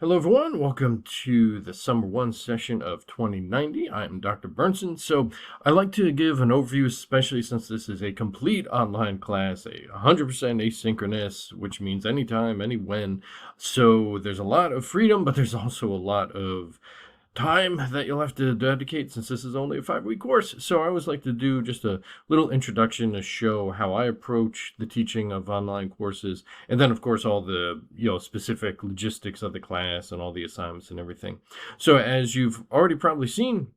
Hello, everyone. Welcome to the Summer 1 session of 2090. I'm Dr. Burnson. So, I'd like to give an overview, especially since this is a complete online class, a 100% asynchronous, which means anytime, anywhen. So, there's a lot of freedom, but there's also a lot of time that you'll have to dedicate since this is only a 5-week course. So I always like to do just a little introduction to show how I approach the teaching of online courses, and then of course all the specific logistics of the class and all the assignments and everything. So as you've already probably seen,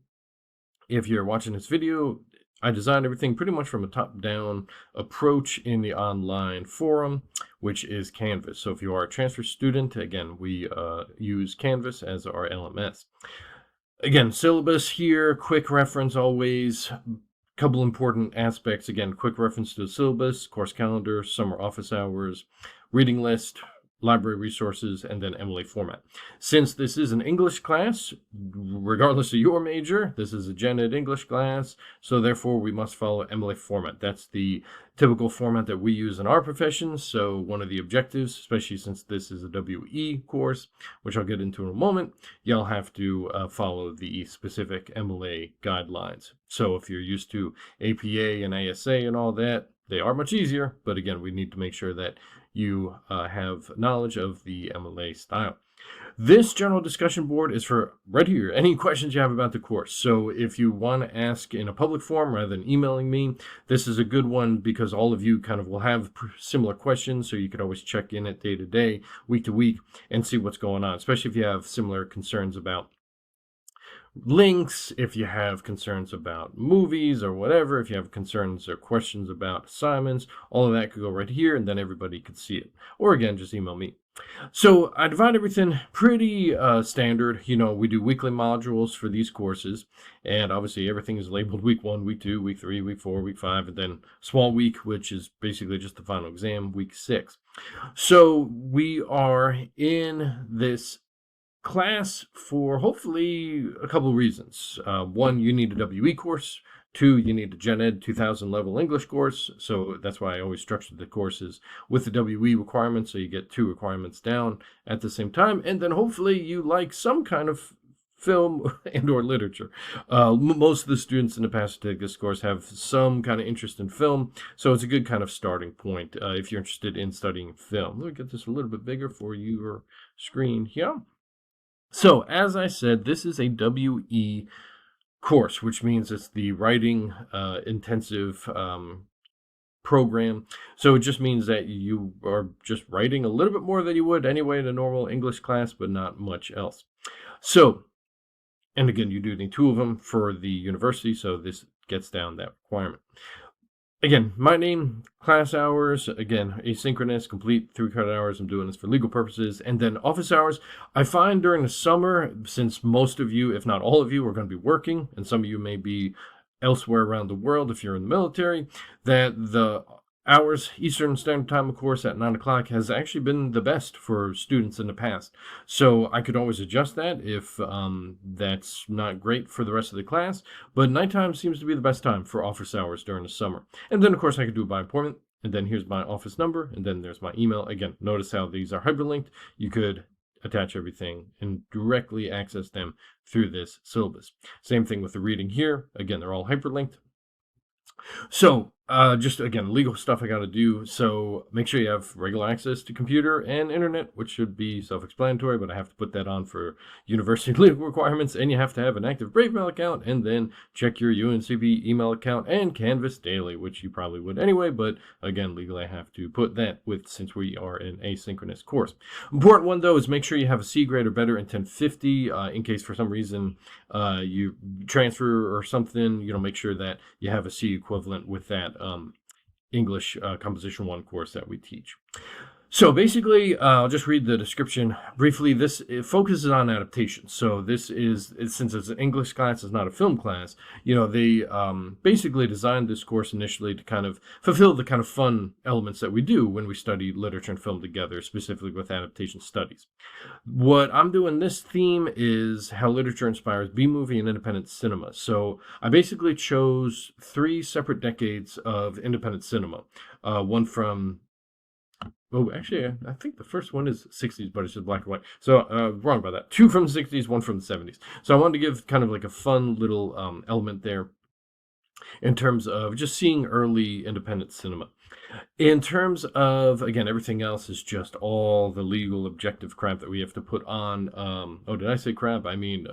if you're watching this video, I designed everything pretty much from a top-down approach in the online forum, which is Canvas. So if you are a transfer student, again, we use Canvas as our LMS. Again, syllabus here, quick reference always. Couple important aspects. Again, quick reference to the syllabus, course calendar, summer office hours, reading list, library resources, and then MLA format. Since this is an English class, regardless of your major, this is a Gen Ed English class, so therefore we must follow MLA format. That's the typical format that we use in our profession. So one of the objectives, especially since this is a WE course, which I'll get into in a moment, you'll have to follow the specific MLA guidelines. So if you're used to APA and ASA and all that, they are much easier, but again, we need to make sure that you have knowledge of the MLA style. This general discussion board is for right here, any questions you have about the course. So if you want to ask in a public forum rather than emailing me, this is a good one because all of you kind of will have similar questions, so you could always check in at day to day, week to week, and see what's going on, especially if you have similar concerns about links, if you have concerns about movies or whatever, if you have concerns or questions about assignments, all of that could go right here and then everybody could see it. Or again, just email me. So I divide everything pretty standard. We do weekly modules for these courses, and obviously everything is labeled week 1, week 2, week 3, week 4, week 5, and then small week, which is basically just the final exam, week 6. So we are in this class for hopefully a couple of reasons. One, you need a WE course. 2, you need a Gen Ed 2000 level English course. So that's why I always structure the courses with the WE requirements, so you get 2 requirements down at the same time. And then hopefully you like some kind of film and or literature. Most of the students in the past who take this course have some kind of interest in film, so it's a good kind of starting point if you're interested in studying film. Let me get this a little bit bigger for your screen here. So, as I said, this is a WE course, which means it's the writing intensive program. So it just means that you are just writing a little bit more than you would anyway in a normal English class, but not much else. So, and again, you do need 2 of them for the university, so this gets down that requirement. Again, my name, class hours, again, asynchronous, complete 3 credit hours. I'm doing this for legal purposes. And then office hours. I find during the summer, since most of you, if not all of you, are going to be working, and some of you may be elsewhere around the world if you're in the military, that the hours, Eastern Standard Time, of course, at 9 o'clock has actually been the best for students in the past. So I could always adjust that if that's not great for the rest of the class, but nighttime seems to be the best time for office hours during the summer. And then, of course, I could do it by appointment, and then here's my office number, and then there's my email. Again, notice how these are hyperlinked. You could attach everything and directly access them through this syllabus. Same thing with the reading here. Again, they're all hyperlinked. So, just again, legal stuff I got to do. So make sure you have regular access to computer and internet, which should be self-explanatory, but I have to put that on for university legal requirements. And you have to have an active BraveMail account, and then check your UNCB email account and Canvas daily, which you probably would anyway. But again, legally I have to put that with, since we are an asynchronous course. Important one though is make sure you have a C grade or better in 1050. In case for some reason you transfer or something, make sure that you have a C equivalent with that English Composition 1 course that we teach. So basically, I'll just read the description briefly. It focuses on adaptation. So this is, since it's an English class, it's not a film class, they basically designed this course initially to kind of fulfill the kind of fun elements that we do when we study literature and film together, specifically with adaptation studies. What I'm doing this theme is how literature inspires B-movie and independent cinema. So I basically chose 3 separate decades of independent cinema. One from Oh, actually, I think the first one is 60s, but it's just black and white. So, wrong about that. Two from the 60s, one from the 70s. So I wanted to give kind of like a fun little element there in terms of just seeing early independent cinema. In terms of, again, everything else is just all the legal objective crap that we have to put on. Oh, did I say crap? I mean,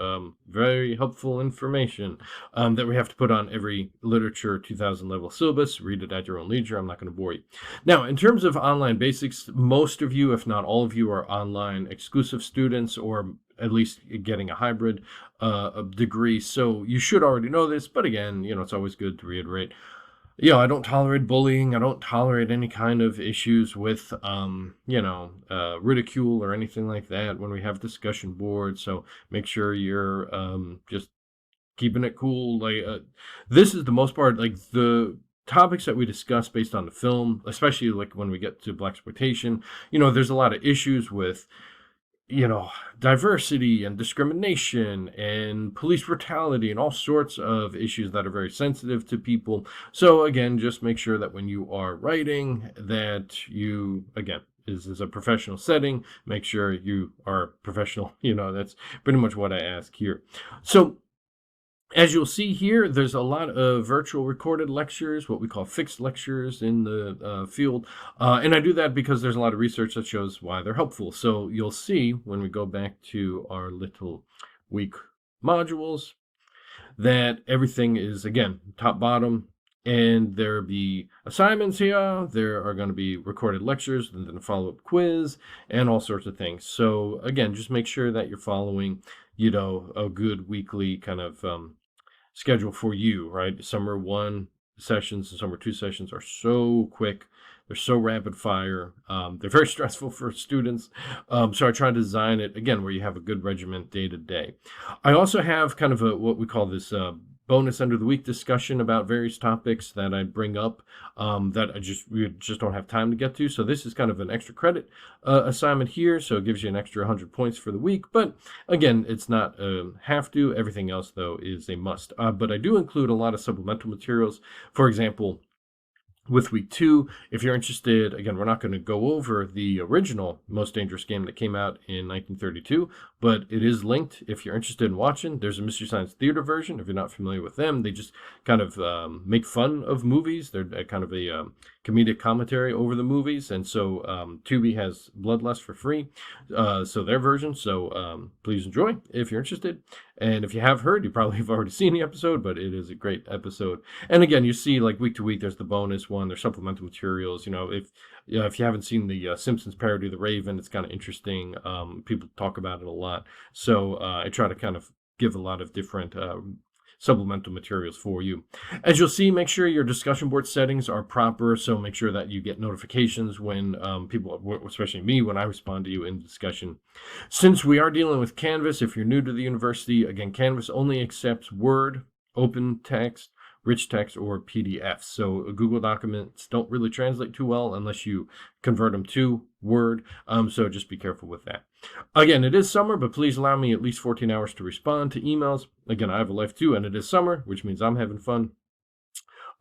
very helpful information that we have to put on every literature 2000 level syllabus. Read it at your own leisure. I'm not going to bore you. Now, in terms of online basics, most of you, if not all of you, are online exclusive students, or at least getting a hybrid degree. So you should already know this, but again, it's always good to reiterate. I don't tolerate bullying. I don't tolerate any kind of issues with, ridicule or anything like that when we have discussion boards. So make sure you're just keeping it cool. Like, this is the most part, like the topics that we discuss based on the film, especially like when we get to blaxploitation. There's a lot of issues with diversity and discrimination and police brutality and all sorts of issues that are very sensitive to people. So again, just make sure that when you are writing that you, again, this is a professional setting, make sure you are professional. That's pretty much what I ask here. So as you'll see here, there's a lot of virtual recorded lectures, what we call fixed lectures in the field. And I do that because there's a lot of research that shows why they're helpful. So you'll see when we go back to our little week modules that everything is, again, top, bottom, and there'll be assignments here. There are going to be recorded lectures and then a follow-up quiz and all sorts of things. So again, just make sure that you're following, a good weekly kind of schedule for you, right? Summer 1 sessions and summer 2 sessions are so quick. They're so rapid fire. They're very stressful for students. So I try to design it, again, where you have a good regiment day to day. I also have kind of what we call this bonus end of the week discussion about various topics that I bring up that we just don't have time to get to. So this is kind of an extra credit assignment here. So it gives you an extra 100 points for the week. But again, it's not have to. Everything else, though, is a must. But I do include a lot of supplemental materials. For example, with week 2, if you're interested, again, we're not going to go over the original Most Dangerous Game that came out in 1932, but it is linked if you're interested in watching. There's a Mystery Science Theater version. If you're not familiar with them, they just kind of make fun of movies. They're kind of a comedic commentary over the movies. And so Tubi has Bloodlust for free, so their version. So please enjoy if you're interested. And if you have heard, you probably have already seen the episode, but it is a great episode. And again, you see, like, week to week, there's the bonus one. There's supplemental materials. If you haven't seen the Simpsons parody, The Raven, it's kind of interesting. People talk about it a lot. So I try to kind of give a lot of different supplemental materials for you. As you'll see, make sure your discussion board settings are proper. So make sure that you get notifications when people, especially me, when I respond to you in discussion. Since we are dealing with Canvas, if you're new to the university, again, Canvas only accepts Word, open text, rich text, or PDFs. So Google documents don't really translate too well unless you convert them to Word. So just be careful with that. Again, it is summer, but please allow me at least 14 hours to respond to emails. Again, I have a life too, and it is summer, which means I'm having fun,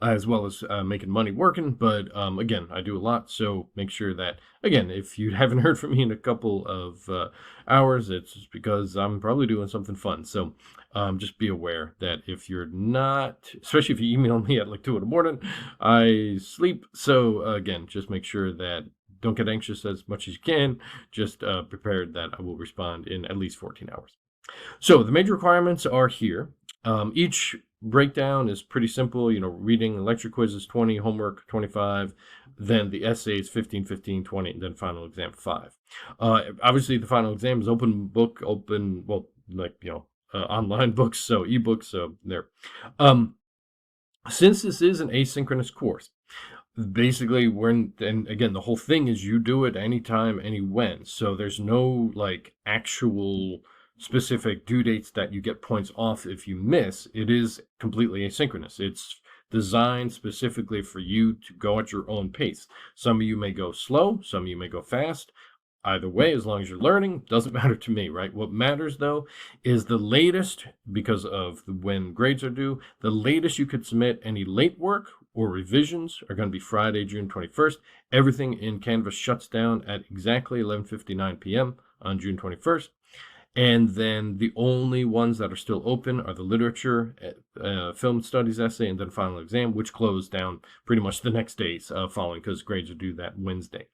as well as making money working. But again, I do a lot, so make sure that, again, if you haven't heard from me in a couple of hours, it's just because I'm probably doing something fun. So just be aware that if you're not, especially if you email me at like 2 a.m, I sleep. So again, just make sure that don't get anxious as much as you can. Just prepared that I will respond in at least 14 hours. So the major requirements are here. Each breakdown is pretty simple. Reading and lecture quizzes 20, homework 25, then the essays 15, 15, 20, and then final exam 5. Obviously, the final exam is open book, online books, so ebooks, so there. Since this is an asynchronous course, basically and again, the whole thing is you do it anytime, anywhen. So there's no like actual specific due dates that you get points off if you miss. It is completely asynchronous. It's designed specifically for you to go at your own pace. Some of you may go slow, some of you may go fast. Either way, as long as you're learning, doesn't matter to me, right? What matters, though, is the latest, because of when grades are due, the latest you could submit any late work or revisions are going to be Friday, June 21st. Everything in Canvas shuts down at exactly 11:59 p.m. on June 21st. And then the only ones that are still open are the literature, film studies essay, and then final exam, which closed down pretty much the next days following, because grades are due that Wednesday.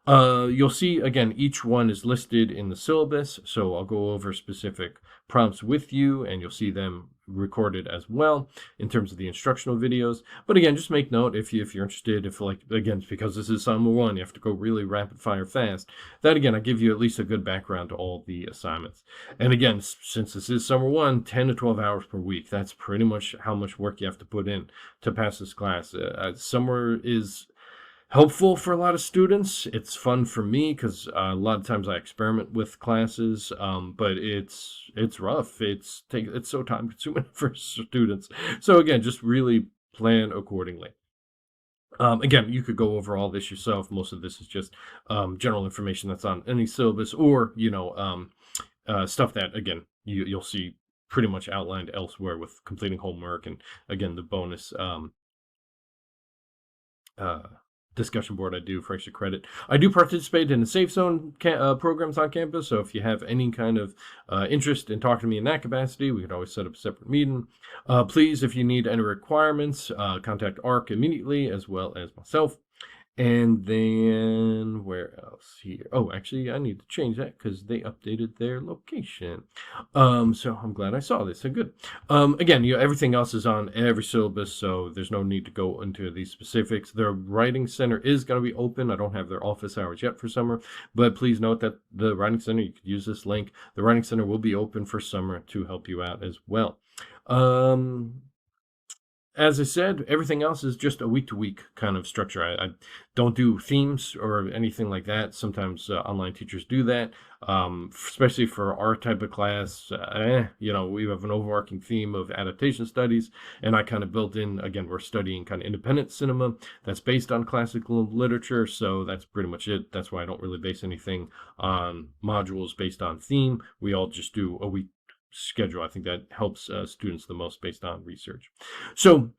You'll see, again, each one is listed in the syllabus, so I'll go over specific prompts with you, and you'll see them recorded as well in terms of the instructional videos. But again, just make note if you're interested, if, like, again, because this is summer one, you have to go really rapid fire fast, that again, I give you at least a good background to all the assignments. And again, since this is summer one, 10 to 12 hours per week, that's pretty much how much work you have to put in to pass this class. Summer is helpful for a lot of students. It's fun for me because a lot of times I experiment with classes, but it's rough. It's so time consuming for students. So again, just really plan accordingly. Again, you could go over all this yourself. Most of this is just general information that's on any syllabus, or stuff that, again, you'll see pretty much outlined elsewhere with completing homework, and again, the bonus discussion board I do for extra credit. I do participate in the Safe Zone programs on campus, so if you have any kind of interest in talking to me in that capacity, we could always set up a separate meeting. Please, if you need any requirements, contact ARC immediately, as well as myself. And then where else here? Oh, actually, I need to change that because they updated their location. So I'm glad I saw this. So good. Again, everything else is on every syllabus, so there's no need to go into these specifics. Their Writing Center is going to be open. I don't have their office hours yet for summer, but please note that the Writing Center, you could use this link. The Writing Center will be open for summer to help you out as well. As I said, everything else is just a week-to-week kind of structure. I don't do themes or anything like that. Sometimes online teachers do that, especially for our type of class. We have an overarching theme of adaptation studies, and I kind of built in, again, we're studying kind of independent cinema that's based on classical literature, so that's pretty much it. That's why I don't really base anything on modules based on theme. We all just do a week schedule. I think that helps students the most based on research. So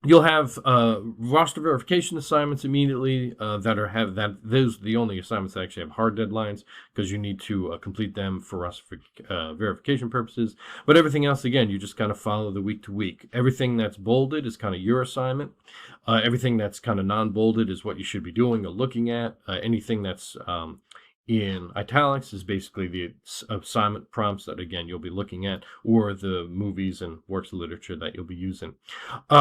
you'll have roster verification assignments immediately those are the only assignments that actually have hard deadlines, because you need to complete them for roster verification purposes. But everything else, again, you just kind of follow the week to week. Everything that's bolded is kind of your assignment. Everything that's kind of non-bolded is what you should be doing or looking at. Anything that's in italics is basically the assignment prompts that, again, you'll be looking at, or the movies and works of literature that you'll be using.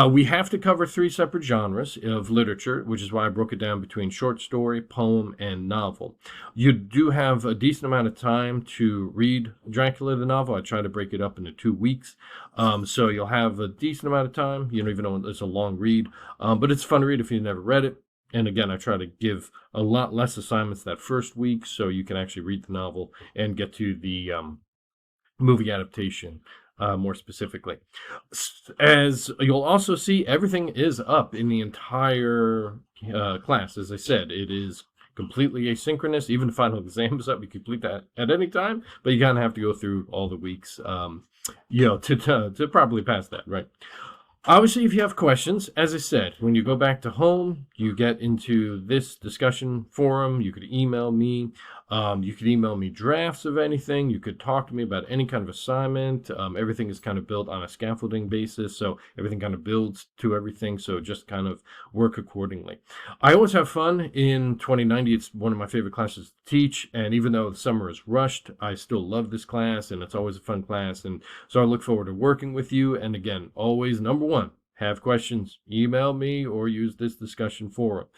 We have to cover 3 separate genres of literature, which is why I broke it down between short story, poem, and novel. You do have a decent amount of time to read Dracula the novel. I try to break it up into 2 weeks. So you'll have a decent amount of time, even though it's a long read, but it's a fun read if you've never read it. And again, I try to give a lot less assignments that first week, so you can actually read the novel and get to the movie adaptation more specifically. As you'll also see, everything is up in the entire class. As I said, it is completely asynchronous. Even the final exam is up. You complete that at any time, but you kind of have to go through all the weeks, to properly pass that, right? Obviously, if you have questions, as I said, when you go back to home, you get into this discussion forum. You could email me. You could email me drafts of anything. You could talk to me about any kind of assignment. Everything is kind of built on a scaffolding basis, so everything kind of builds to everything, so just kind of work accordingly. I always have fun in 2090. It's one of my favorite classes to teach, and even though the summer is rushed, I still love this class, and it's always a fun class, and so I look forward to working with you. And again, always, number one, have questions, email me or use this discussion forum.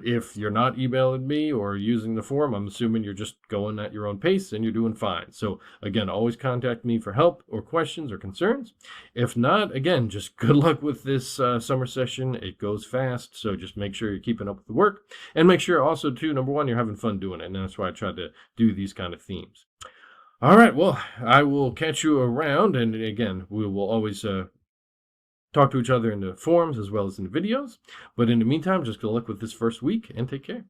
If you're not emailing me or using the forum, I'm assuming you're just going at your own pace and you're doing fine. So again, always contact me for help or questions or concerns. If not, again, just good luck with this summer session. It goes fast, so just make sure you're keeping up with the work, and make sure also, too, number one, you're having fun doing it, and that's why I try to do these kind of themes. All right, well, I will catch you around, and again, we will always talk to each other in the forums as well as in the videos. But in the meantime, just good luck with this first week, and take care.